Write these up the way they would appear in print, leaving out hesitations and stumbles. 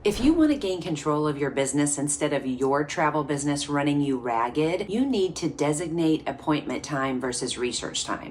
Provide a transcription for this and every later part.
If you want to gain control of your business instead of your travel business running you ragged, you need to designate appointment time versus research time.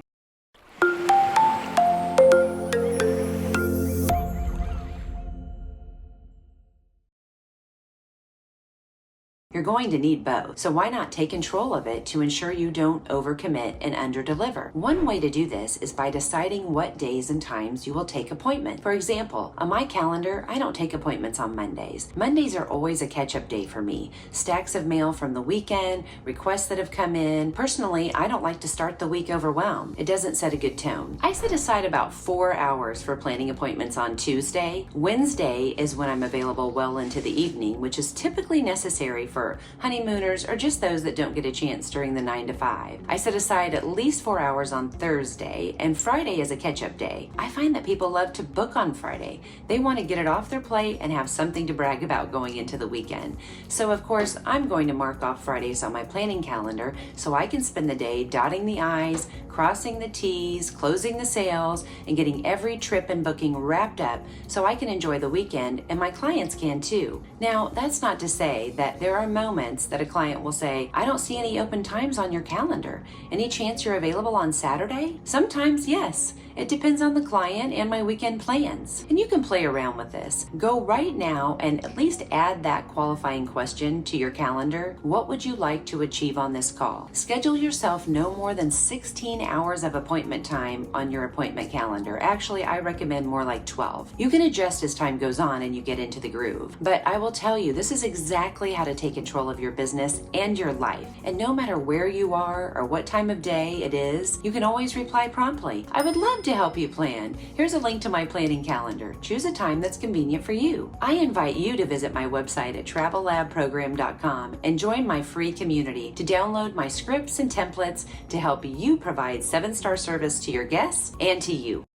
You're going to need both, so why not take control of it to ensure you don't overcommit and underdeliver? One way to do this is by deciding what days and times you will take appointments. For example, on my calendar, I don't take appointments on Mondays. Mondays are always a catch-up day for me. Stacks of mail from the weekend, requests that have come in. Personally, I don't like to start the week overwhelmed. It doesn't set a good tone. I set aside about 4 hours for planning appointments on Tuesday. Wednesday is when I'm available well into the evening, which is typically necessary for honeymooners or just those that don't get a chance during the 9 to 5. I set aside at least 4 hours on Thursday, and Friday is a catch-up day. I find that people love to book on Friday. They want to get it off their plate and have something to brag about going into the weekend. So of course, I'm going to mark off Fridays on my planning calendar so I can spend the day dotting the I's, crossing the T's, closing the sales, and getting every trip and booking wrapped up so I can enjoy the weekend and my clients can too. Now, that's not to say that there are moments that a client will say, I don't see any open times on your calendar. Any chance you're available on Saturday? Sometimes, yes. It depends on the client and my weekend plans. And you can play around with this. Go right now and at least add that qualifying question to your calendar. What would you like to achieve on this call? Schedule yourself no more than 16 hours of appointment time on your appointment calendar. Actually, I recommend more like 12. You can adjust as time goes on and you get into the groove. But I will tell you, this is exactly how to take control of your business and your life. And no matter where you are or what time of day it is, you can always reply promptly. I would love to help you plan. Here's a link to my planning calendar. Choose a time that's convenient for you. I invite you to visit my website at travellabprogram.com and join my free community to download my scripts and templates to help you provide 7-star service to your guests and to you.